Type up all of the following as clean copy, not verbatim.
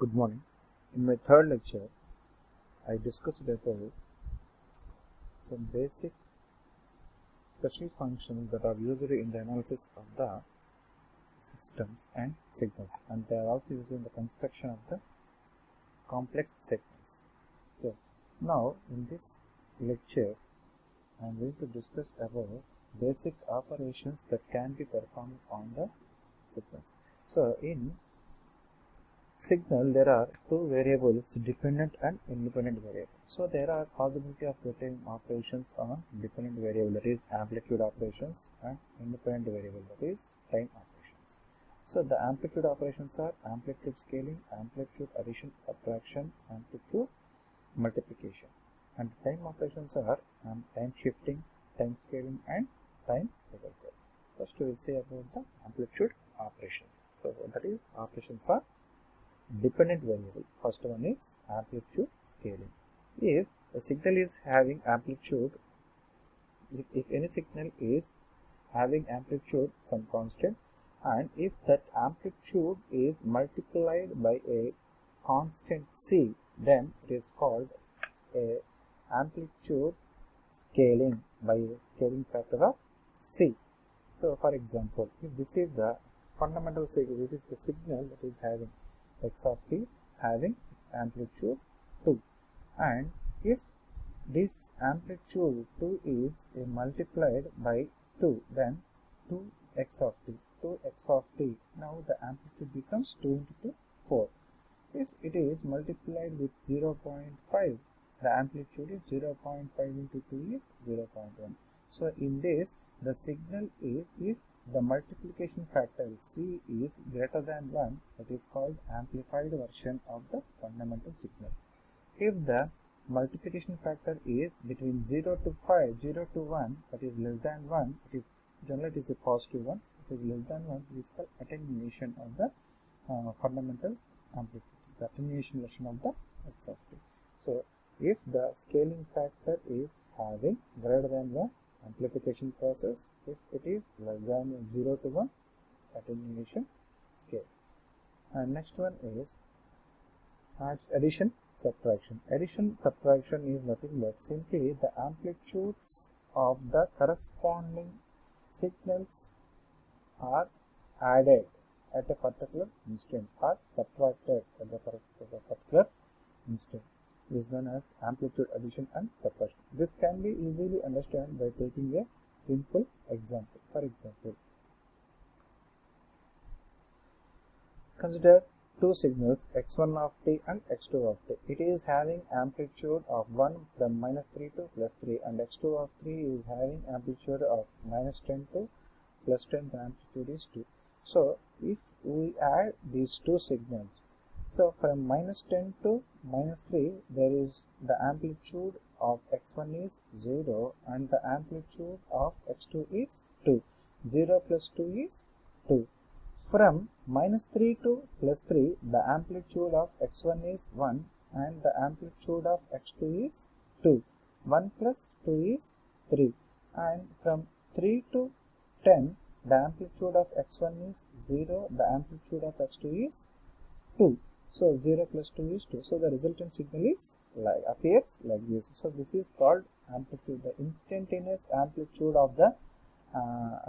Good morning. In my third lecture, I discussed about some basic special functions that are used in the analysis of the systems and signals, and they are also used in the construction of the complex signals. Okay. Now, in this lecture, I am going to discuss about basic operations that can be performed on the signals. So, in signal there are two variables, dependent and independent variable. So there are possibility of getting operations on dependent variable, that is amplitude operations, and independent variable, that is time operations. So the amplitude operations are amplitude scaling, amplitude addition, subtraction, amplitude multiplication, and time operations are time shifting, time scaling, and time reversal. First we will say about the amplitude operations. So that is operations are dependent variable. First one is amplitude scaling. If a signal is having amplitude, if any signal is having amplitude some constant, and if that amplitude is multiplied by a constant c, then it is called a amplitude scaling by a scaling factor of c. So for example, if this is the fundamental signal, it is the signal that is having x of t having its amplitude 2, and if this amplitude 2 is multiplied by 2, then 2x of t, now the amplitude becomes 2 into 2, 4. If it is multiplied with 0.5, the amplitude is 0.5 into 2 is 0.1. So in this, the signal is, if the multiplication factor c is greater than 1, that is called amplified version of the fundamental signal. If the multiplication factor is between 0 to 5, 0 to 1, that is less than 1, it is generally it is a positive one, it is less than 1, it is called attenuation of the fundamental amplitude. It is attenuation version of the x of t. So if the scaling factor is having greater than 1, amplification process; if it is less than 0 to 1, attenuation scale. And next one is addition subtraction. Addition subtraction is nothing but simply the amplitudes of the corresponding signals are added at a particular instant or subtracted at a particular instant. Is known as amplitude addition and subtraction. This can be easily understood by taking a simple example. For example, consider two signals x1 of t and x2 of t. It is having amplitude of 1 from -3 to +3, and x2 of 3 is having amplitude of -10 to +10. The amplitude is 2. So if we add these two signals, so from -10 to -3, there is the amplitude of x1 is 0 and the amplitude of x2 is 2. 0 plus 2 is 2. From -3 to +3, the amplitude of x1 is 1 and the amplitude of x2 is 2. 1 plus 2 is 3. And from 3 to 10, the amplitude of x1 is 0, the amplitude of x2 is 2. So 0 plus 2 is 2. So the resultant signal is appears like this. So this is called amplitude. The instantaneous amplitude of the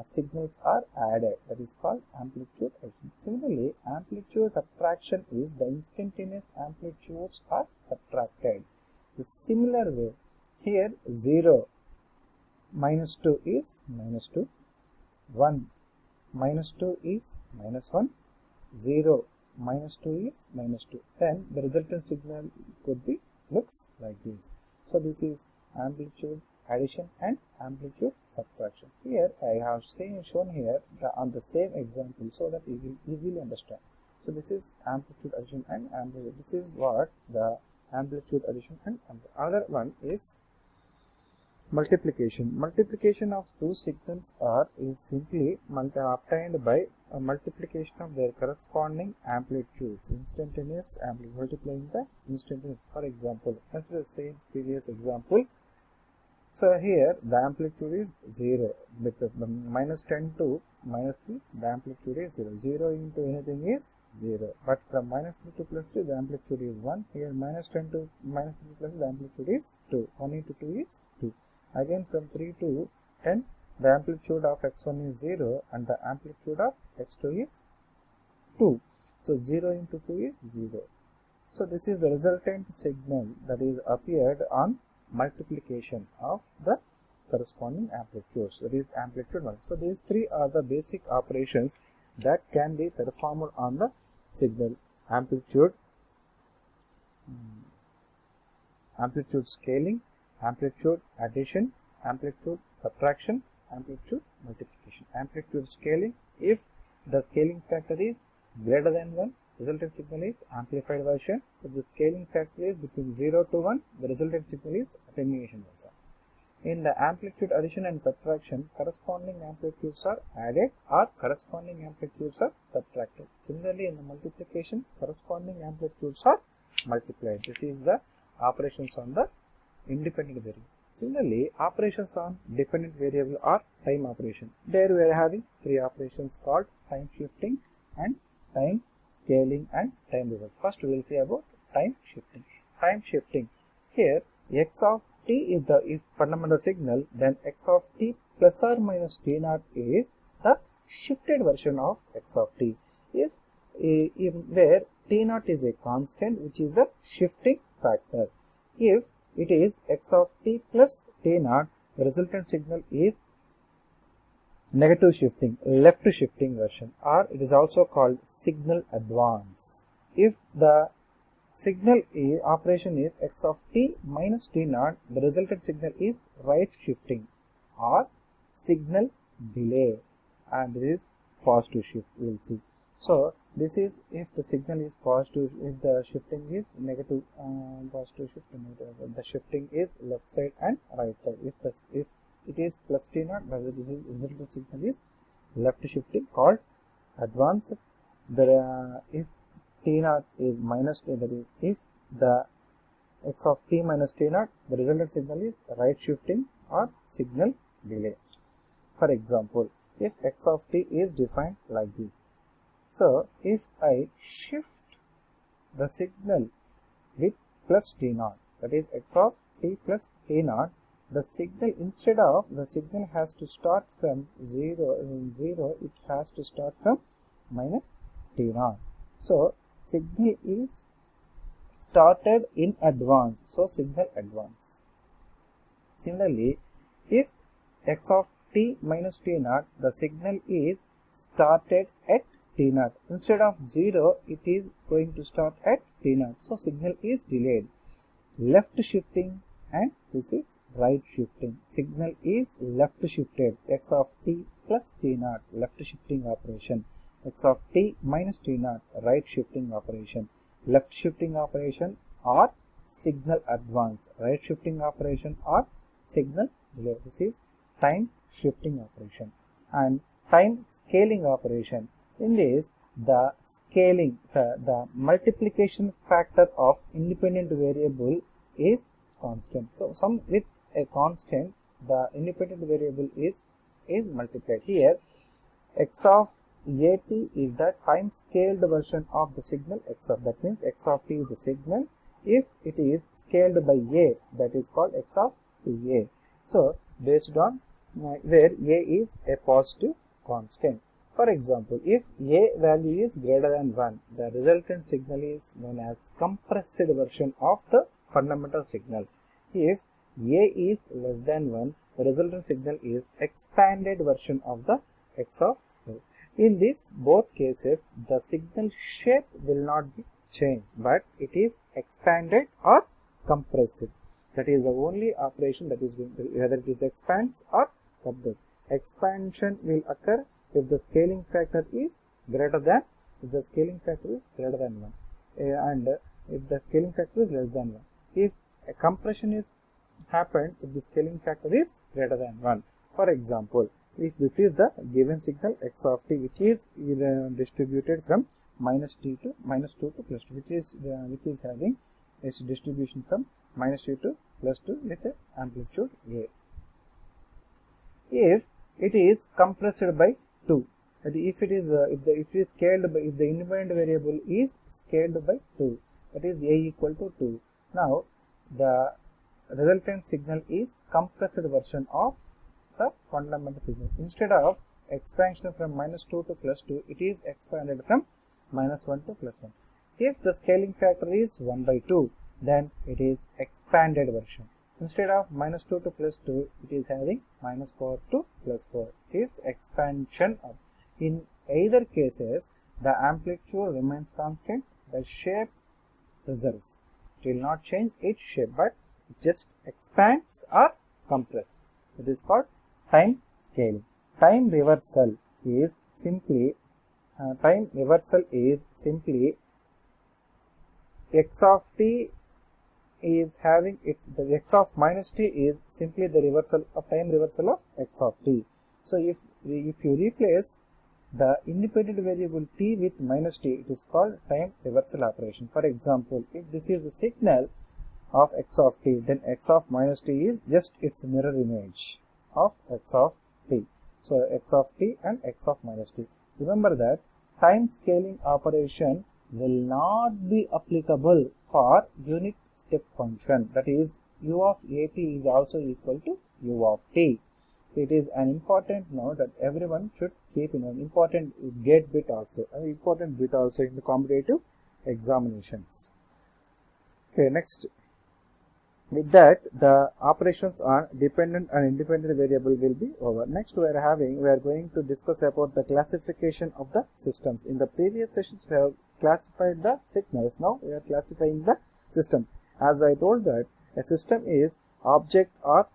signals are added. That is called amplitude addition. Similarly, amplitude subtraction is the instantaneous amplitudes are subtracted. The similar way, here 0 minus 2 is -2, 1 minus 2 is -1, 0 minus 2 is -2. Then the resultant signal could be looks like this. So this is amplitude addition and amplitude subtraction. Here I have shown here on the same example so that you will easily understand. So this is amplitude addition and amplitude. This is what the amplitude addition and another one is multiplication. Multiplication of two signals is simply obtained by a multiplication of their corresponding amplitudes. Instantaneous amplitude, multiplying the instantaneous. For example, consider the same previous example. So here the amplitude is 0 because -10 to minus 3, the amplitude is 0. 0 into anything is 0. But from minus 3 to plus 3, the amplitude is 1. Here minus 10 to minus 3 plus, the amplitude is 2. 1 into 2 is 2. Again from 3 to 10, the amplitude of x1 is 0 and the amplitude of x2 is 2. So 0 into 2 is 0. So this is the resultant signal that is appeared on multiplication of the corresponding amplitudes, that is amplitude 1. So these three are the basic operations that can be performed on the signal: amplitude scaling, amplitude addition, amplitude subtraction, amplitude multiplication. Amplitude scaling, if the scaling factor is greater than 1, resultant signal is amplified version. If the scaling factor is between 0 to 1, the resultant signal is attenuation version. In the amplitude addition and subtraction, corresponding amplitudes are added or corresponding amplitudes are subtracted. Similarly, in the multiplication, corresponding amplitudes are multiplied. This is the operations on the independent variable. Similarly, operations on dependent variable are time operation. There we are having three operations called time shifting and time scaling and time reverse. First we will see about time shifting. Time shifting, here x of t is the fundamental signal, then x of t plus or minus t naught is the shifted version of x of t. Where t naught is a constant, which is the shifting factor. If it is x of t plus t naught, the resultant signal is negative shifting, left shifting version, or it is also called signal advance. If the signal operation is x of t minus t naught, the resultant signal is right shifting or signal delay, and this is positive shift, we will see. So this is if the signal is positive, if the shifting is negative, positive shift, the shifting is left side and right side. If it is plus t naught, the resultant signal is left shifting, called advanced. If t naught is minus t, that is if the x of t minus t naught, the resultant signal is right shifting or signal delay. For example, if x of t is defined like this, so if I shift the signal with plus t naught, that is x of t plus t naught, the signal, instead of the signal has to start from 0, it has to start from minus t naught. So signal is started in advance, so signal advance. Similarly, if x of t minus t naught, the signal is started at t naught, instead of 0, it is going to start at t naught, so signal is delayed. Left shifting and this is right shifting. Signal is left shifted, x of t plus t naught, left shifting operation. X of t minus t naught, right shifting operation. Left shifting operation or signal advance, right shifting operation or signal delay. This is time shifting operation. And time scaling operation, in this the scaling, the multiplication factor of independent variable is constant. So some with a constant, the independent variable is multiplied. Here x of at is the time scaled version of the signal x of, that means x of t is the signal. If it is scaled by a, that is called x of a. So based on where a is a positive constant. For example, if a value is greater than 1, the resultant signal is known as compressed version of the fundamental signal. If a is less than 1, the resultant signal is expanded version of the x of. In this both cases, the signal shape will not be changed, but it is expanded or compressed. That is the only operation that is going to, whether it is expands or compresses. Expansion will occur if the scaling factor is greater than, 1, and if the scaling factor is less than 1. If a compression is happened if the scaling factor is greater than 1. For example, if this is the given signal x of t, which is distributed from minus t to minus 2 to plus 2, which is having its distribution from minus 2 to plus 2 with a amplitude a. If it is compressed by 2, But if it is scaled by, if the independent variable is scaled by 2, that is a equal to 2. Now the resultant signal is compressed version of the fundamental signal. Instead of expansion from -2 to +2, it is expanded from -1 to +1. If the scaling factor is 1 by 2, then it is expanded version. Instead of -2 to +2, it is having -4 to +4. It is expansion of. In either cases, the amplitude remains constant, the shape preserves. It will not change its shape, but it just expands or compresses. It is called time scaling. Time reversal is simply x of t is having the x of -t is simply the time reversal of x of t. So if you replace the independent variable t with -t, it is called time reversal operation. For example, if this is the signal of x of t, then x of -t is just its mirror image of x of t. So x of t and x of -t. Remember that time scaling operation will not be applicable for unit step function, that is u of at is also equal to u of t. It is an important note that everyone should keep in an important gate bit also, in the competitive examinations. Okay, next. With that, the operations on dependent and independent variable will be over. Next, we are going to discuss about the classification of the systems. In the previous sessions, we have classified the signals. Now we are classifying the system. As I told that a system is object or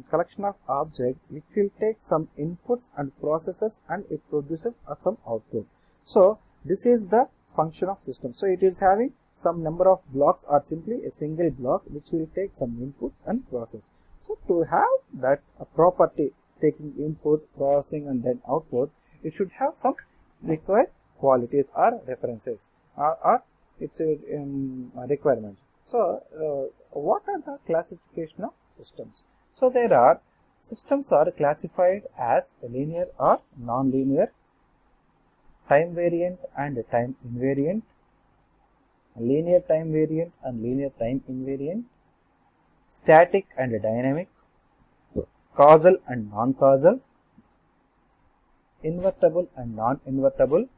collection of objects which will take some inputs and processes, and it produces some output. So this is the function of system. So it is having some number of blocks or simply a single block which will take some inputs and process. So to have that property taking input, processing and then output, it should have some required qualities or references or its requirements. So what are the classification of systems? So there are systems are classified as linear or non-linear, time variant and time invariant, linear time variant and linear time invariant, static and dynamic, causal and non-causal, invertible and non-invertible,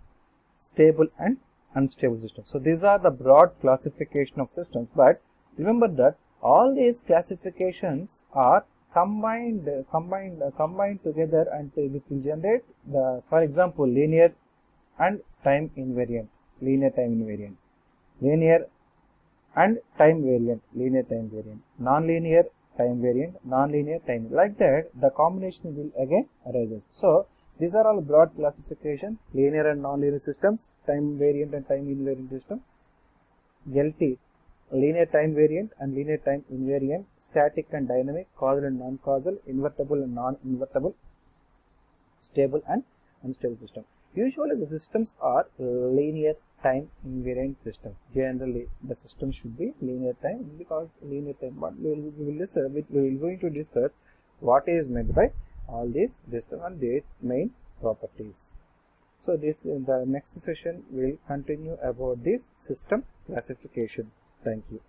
stable and unstable systems. So these are the broad classification of systems, but remember that all these classifications are combined together, and it will generate the, for example, linear and time invariant, linear time invariant, linear and time variant, linear time variant, non-linear time variant, non-linear time. Like that, the combination will again arises. So these are all broad classification: linear and non-linear systems, time variant and time invariant system, LT, linear time variant and linear time invariant, static and dynamic, causal and non-causal, invertible and non-invertible, stable and unstable system. Usually the systems are linear time invariant systems. Generally the system should be linear time, because linear time, but we will going to discuss what is meant by all these systems and their main properties. So this, in the next session, we will continue about this system classification. Thank you.